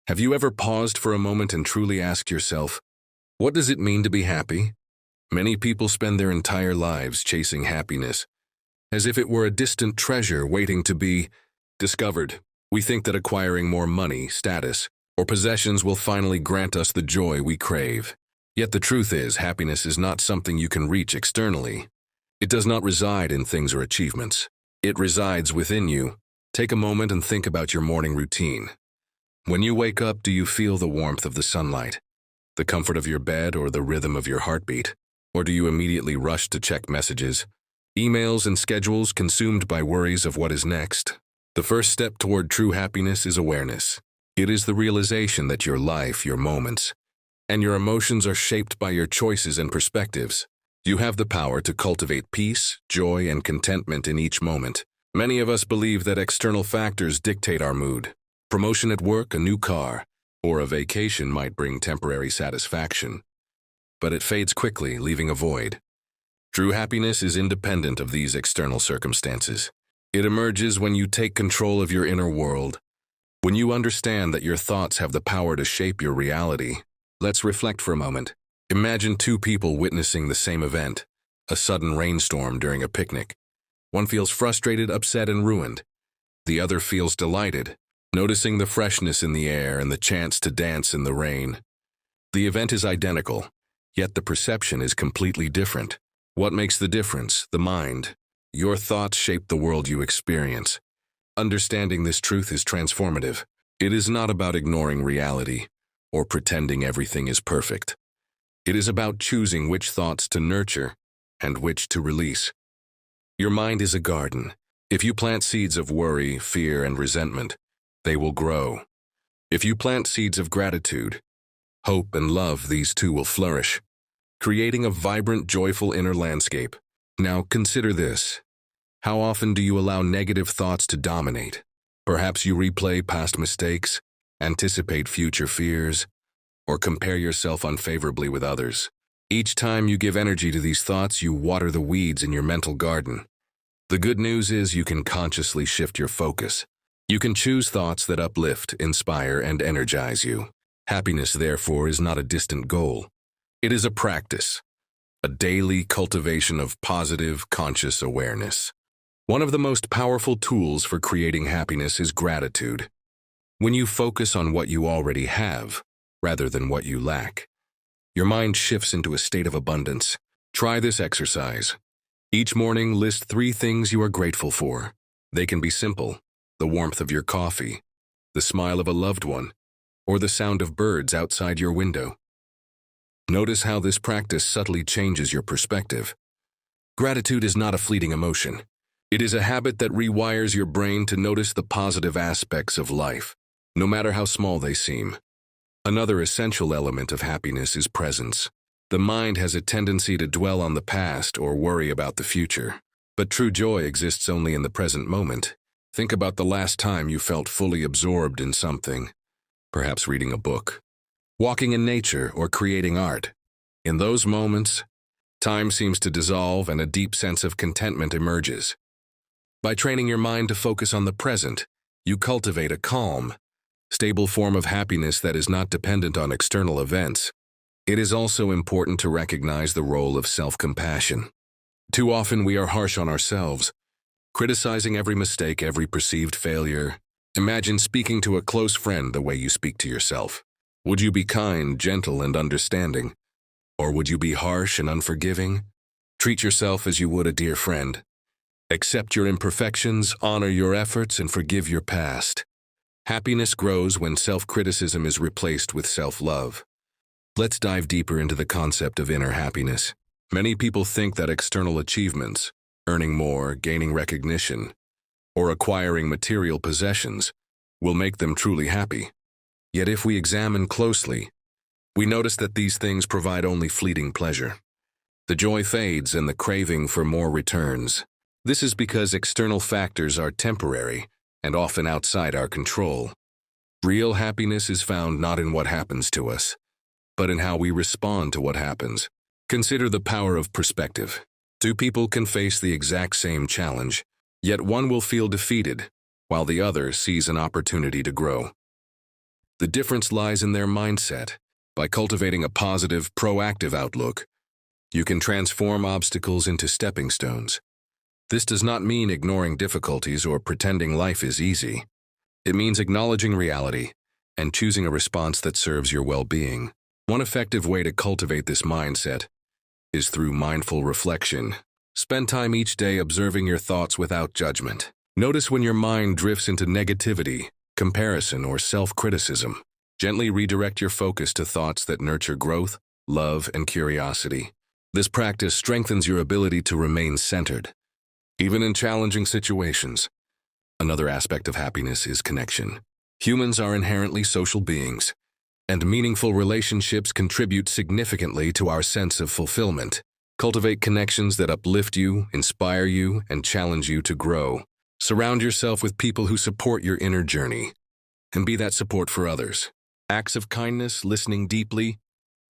Have you ever paused for a moment and truly asked yourself, what does it mean to be happy? Many people spend their entire lives chasing happiness, as if it were a distant treasure waiting to be discovered. We think that acquiring more money, status, or possessions will finally grant us the joy we crave. Yet the truth is, happiness is not something you can reach externally. It does not reside in things or achievements. It resides within you. Take a moment and think about your morning routine. When you wake up, do you feel the warmth of the sunlight, the comfort of your bed, or the rhythm of your heartbeat? Or do you immediately rush to check messages, emails, and schedules, consumed by worries of what is next? The first step toward true happiness is awareness. It is the realization that your life, your moments, and your emotions are shaped by your choices and perspectives. You have the power to cultivate peace, joy, and contentment in each moment. Many of us believe that external factors dictate our mood. Promotion at work, a new car, or a vacation might bring temporary satisfaction, but it fades quickly, leaving a void. True happiness is independent of these external circumstances. It emerges when you take control of your inner world, when you understand that your thoughts have the power to shape your reality. Let's reflect for a moment. Imagine two people witnessing the same event, a sudden rainstorm during a picnic. One feels frustrated, upset, and ruined. The other feels delighted, noticing the freshness in the air and the chance to dance in the rain. The event is identical, yet the perception is completely different. What makes the difference? The mind. Your thoughts shape the world you experience. Understanding this truth is transformative. It is not about ignoring reality or pretending everything is perfect. It is about choosing which thoughts to nurture and which to release. Your mind is a garden. If you plant seeds of worry, fear, and resentment, they will grow. If you plant seeds of gratitude, hope, and love, these too will flourish, creating a vibrant, joyful inner landscape. Now consider this. How often do you allow negative thoughts to dominate? Perhaps you replay past mistakes, anticipate future fears, or compare yourself unfavorably with others. Each time you give energy to these thoughts, you water the weeds in your mental garden. The good news is you can consciously shift your focus. You can choose thoughts that uplift, inspire, and energize you. Happiness, therefore, is not a distant goal. It is a practice, a daily cultivation of positive, conscious awareness. One of the most powerful tools for creating happiness is gratitude. When you focus on what you already have, rather than what you lack, your mind shifts into a state of abundance. Try this exercise. Each morning, list 3 things you are grateful for. They can be simple: the warmth of your coffee, the smile of a loved one, or the sound of birds outside your window. Notice how this practice subtly changes your perspective. Gratitude is not a fleeting emotion. It is a habit that rewires your brain to notice the positive aspects of life, no matter how small they seem. Another essential element of happiness is presence. The mind has a tendency to dwell on the past or worry about the future, but true joy exists only in the present moment. Think about the last time you felt fully absorbed in something, perhaps reading a book, walking in nature, or creating art. In those moments, time seems to dissolve and a deep sense of contentment emerges. By training your mind to focus on the present, you cultivate a calm, stable form of happiness that is not dependent on external events. It is also important to recognize the role of self-compassion. Too often we are harsh on ourselves, criticizing every mistake, every perceived failure. Imagine speaking to a close friend the way you speak to yourself. Would you be kind, gentle, and understanding? Or would you be harsh and unforgiving? Treat yourself as you would a dear friend. Accept your imperfections, honor your efforts, and forgive your past. Happiness grows when self-criticism is replaced with self-love. Let's dive deeper into the concept of inner happiness. Many people think that external achievements, earning more, gaining recognition, or acquiring material possessions, will make them truly happy. Yet if we examine closely, we notice that these things provide only fleeting pleasure. The joy fades and the craving for more returns. This is because external factors are temporary and often outside our control. Real happiness is found not in what happens to us, but in how we respond to what happens. Consider the power of perspective. 2 people can face the exact same challenge, yet one will feel defeated, while the other sees an opportunity to grow. The difference lies in their mindset. By cultivating a positive, proactive outlook, you can transform obstacles into stepping stones. This does not mean ignoring difficulties or pretending life is easy. It means acknowledging reality and choosing a response that serves your well-being. One effective way to cultivate this mindset is through mindful reflection. Spend time each day observing your thoughts without judgment. Notice when your mind drifts into negativity, comparison, or self-criticism. Gently redirect your focus to thoughts that nurture growth, love, and curiosity. This practice strengthens your ability to remain centered, even in challenging situations. Another aspect of happiness is connection. Humans are inherently social beings, and meaningful relationships contribute significantly to our sense of fulfillment. Cultivate connections that uplift you, inspire you, and challenge you to grow. Surround yourself with people who support your inner journey, and be that support for others. Acts of kindness, listening deeply,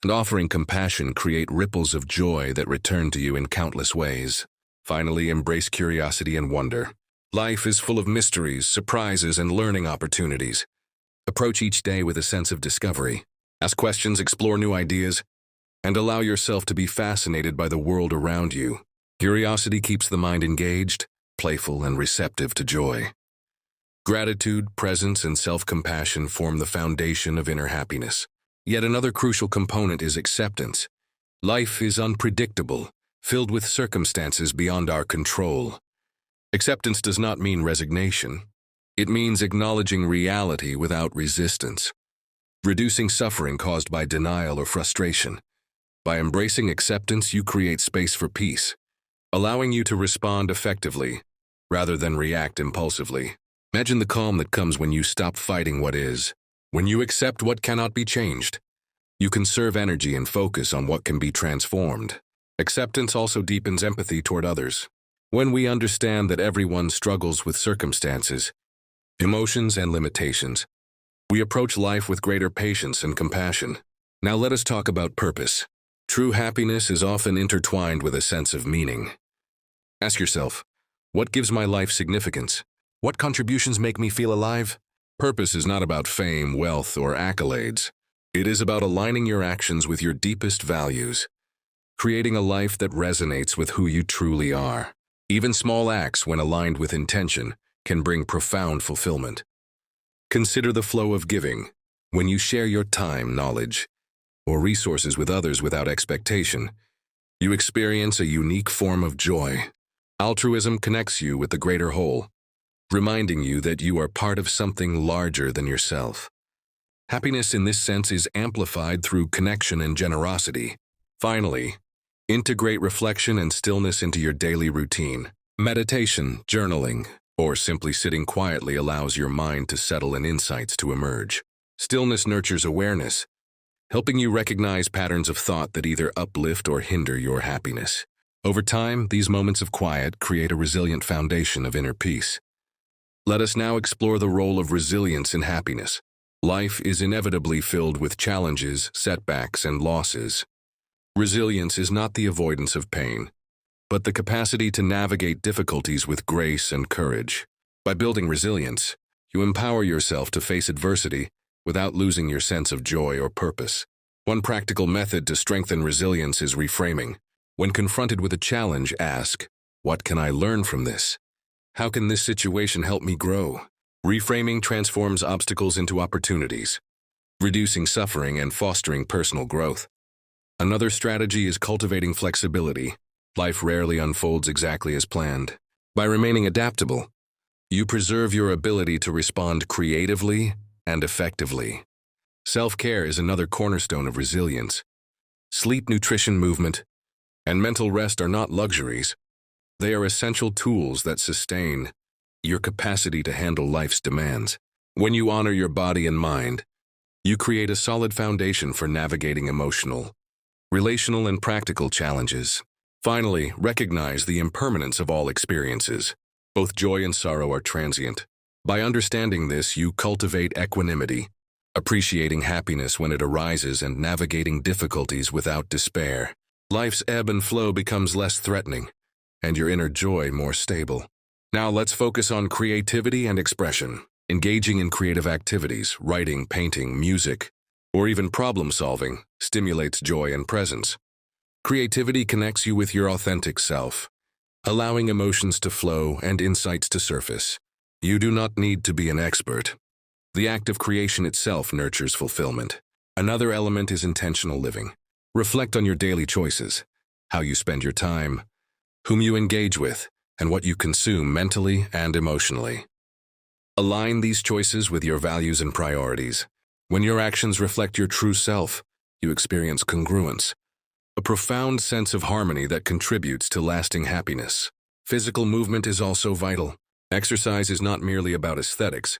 and offering compassion create ripples of joy that return to you in countless ways. Finally, embrace curiosity and wonder. Life is full of mysteries, surprises, and learning opportunities. Approach each day with a sense of discovery. Ask questions, explore new ideas, and allow yourself to be fascinated by the world around you. Curiosity keeps the mind engaged, playful, and receptive to joy. Gratitude, presence, and self-compassion form the foundation of inner happiness. Yet another crucial component is acceptance. Life is unpredictable, filled with circumstances beyond our control. Acceptance does not mean resignation. It means acknowledging reality without resistance, reducing suffering caused by denial or frustration. By embracing acceptance, you create space for peace, allowing you to respond effectively rather than react impulsively. Imagine the calm that comes when you stop fighting what is. When you accept what cannot be changed, you conserve energy and focus on what can be transformed. Acceptance also deepens empathy toward others. When we understand that everyone struggles with circumstances, emotions, and limitations, we approach life with greater patience and compassion. Now let us talk about purpose. True happiness is often intertwined with a sense of meaning. Ask yourself, what gives my life significance? What contributions make me feel alive? Purpose is not about fame, wealth, or accolades. It is about aligning your actions with your deepest values, creating a life that resonates with who you truly are. Even small acts, when aligned with intention, can bring profound fulfillment. Consider the flow of giving. When you share your time, knowledge, or resources with others without expectation, you experience a unique form of joy. Altruism connects you with the greater whole, reminding you that you are part of something larger than yourself. Happiness in this sense is amplified through connection and generosity. Finally, integrate reflection and stillness into your daily routine. Meditation, journaling, or simply sitting quietly allows your mind to settle and insights to emerge. Stillness nurtures awareness, helping you recognize patterns of thought that either uplift or hinder your happiness. Over time, these moments of quiet create a resilient foundation of inner peace. Let us now explore the role of resilience in happiness. Life is inevitably filled with challenges, setbacks, and losses. Resilience is not the avoidance of pain, but the capacity to navigate difficulties with grace and courage. By building resilience, you empower yourself to face adversity without losing your sense of joy or purpose. One practical method to strengthen resilience is reframing. When confronted with a challenge, ask, "What can I learn from this? How can this situation help me grow?" Reframing transforms obstacles into opportunities, reducing suffering and fostering personal growth. Another strategy is cultivating flexibility. Life rarely unfolds exactly as planned. By remaining adaptable, you preserve your ability to respond creatively and effectively. Self-care is another cornerstone of resilience. Sleep, nutrition, movement, and mental rest are not luxuries. They are essential tools that sustain your capacity to handle life's demands. When you honor your body and mind, you create a solid foundation for navigating emotional, relational, and practical challenges. Finally, recognize the impermanence of all experiences. Both joy and sorrow are transient. By understanding this, you cultivate equanimity, appreciating happiness when it arises and navigating difficulties without despair. Life's ebb and flow becomes less threatening, and your inner joy more stable. Now let's focus on creativity and expression. Engaging in creative activities, writing, painting, music, or even problem-solving stimulates joy and presence. Creativity connects you with your authentic self, allowing emotions to flow and insights to surface. You do not need to be an expert. The act of creation itself nurtures fulfillment. Another element is intentional living. Reflect on your daily choices, how you spend your time, whom you engage with, and what you consume mentally and emotionally. Align these choices with your values and priorities. When your actions reflect your true self, you experience congruence, a profound sense of harmony that contributes to lasting happiness. Physical movement is also vital. Exercise is not merely about aesthetics.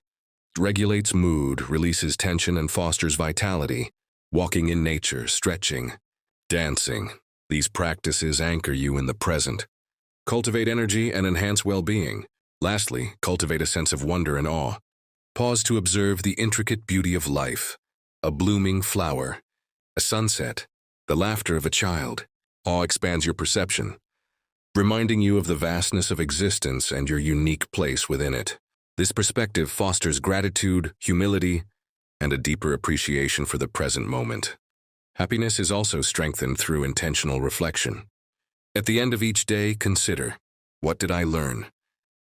It regulates mood, releases tension, and fosters vitality. Walking in nature, stretching, dancing. These practices anchor you in the present, cultivate energy, and enhance well-being. Lastly, cultivate a sense of wonder and awe. Pause to observe the intricate beauty of life, a blooming flower, a sunset, the laughter of a child. Awe expands your perception, reminding you of the vastness of existence and your unique place within it. This perspective fosters gratitude, humility, and a deeper appreciation for the present moment. Happiness is also strengthened through intentional reflection. At the end of each day, consider, what did I learn?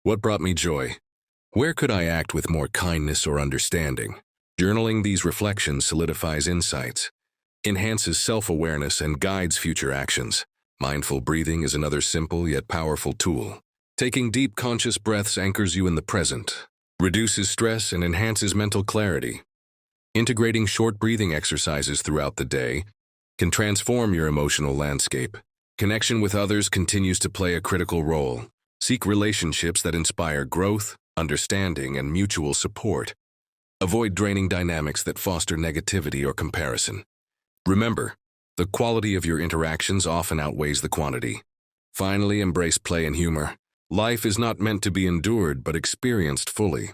What brought me joy? Where could I act with more kindness or understanding? Journaling these reflections solidifies insights, enhances self-awareness, and guides future actions. Mindful breathing is another simple yet powerful tool. Taking deep, conscious breaths anchors you in the present, reduces stress, and enhances mental clarity. Integrating short breathing exercises throughout the day can transform your emotional landscape. Connection with others continues to play a critical role. Seek relationships that inspire growth, understanding, and mutual support. Avoid draining dynamics that foster negativity or comparison. Remember, the quality of your interactions often outweighs the quantity. Finally, embrace play and humor. Life is not meant to be endured but experienced fully.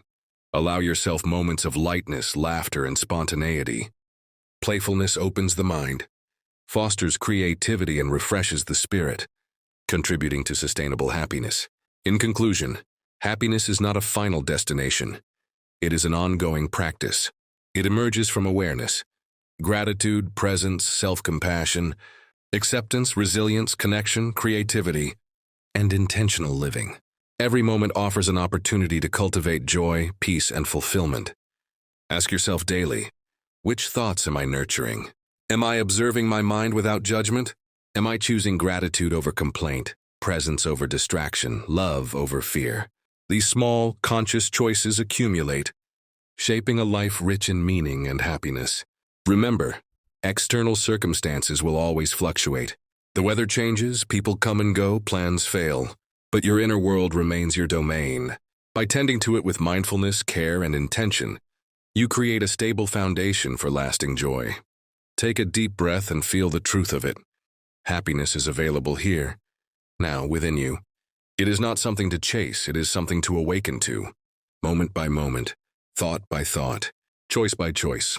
Allow yourself moments of lightness, laughter, and spontaneity. Playfulness opens the mind, fosters creativity, and refreshes the spirit, contributing to sustainable happiness. In conclusion, happiness is not a final destination. It is an ongoing practice. It emerges from awareness, gratitude, presence, self-compassion, acceptance, resilience, connection, creativity, and intentional living. Every moment offers an opportunity to cultivate joy, peace, and fulfillment. Ask yourself daily, which thoughts am I nurturing? Am I observing my mind without judgment? Am I choosing gratitude over complaint, presence over distraction, love over fear? These small, conscious choices accumulate, shaping a life rich in meaning and happiness. Remember, external circumstances will always fluctuate. The weather changes, people come and go, plans fail. But your inner world remains your domain. By tending to it with mindfulness, care, and intention, you create a stable foundation for lasting joy. Take a deep breath and feel the truth of it. Happiness is available here, now within you. It is not something to chase, it is something to awaken to. Moment by moment, thought by thought, choice by choice.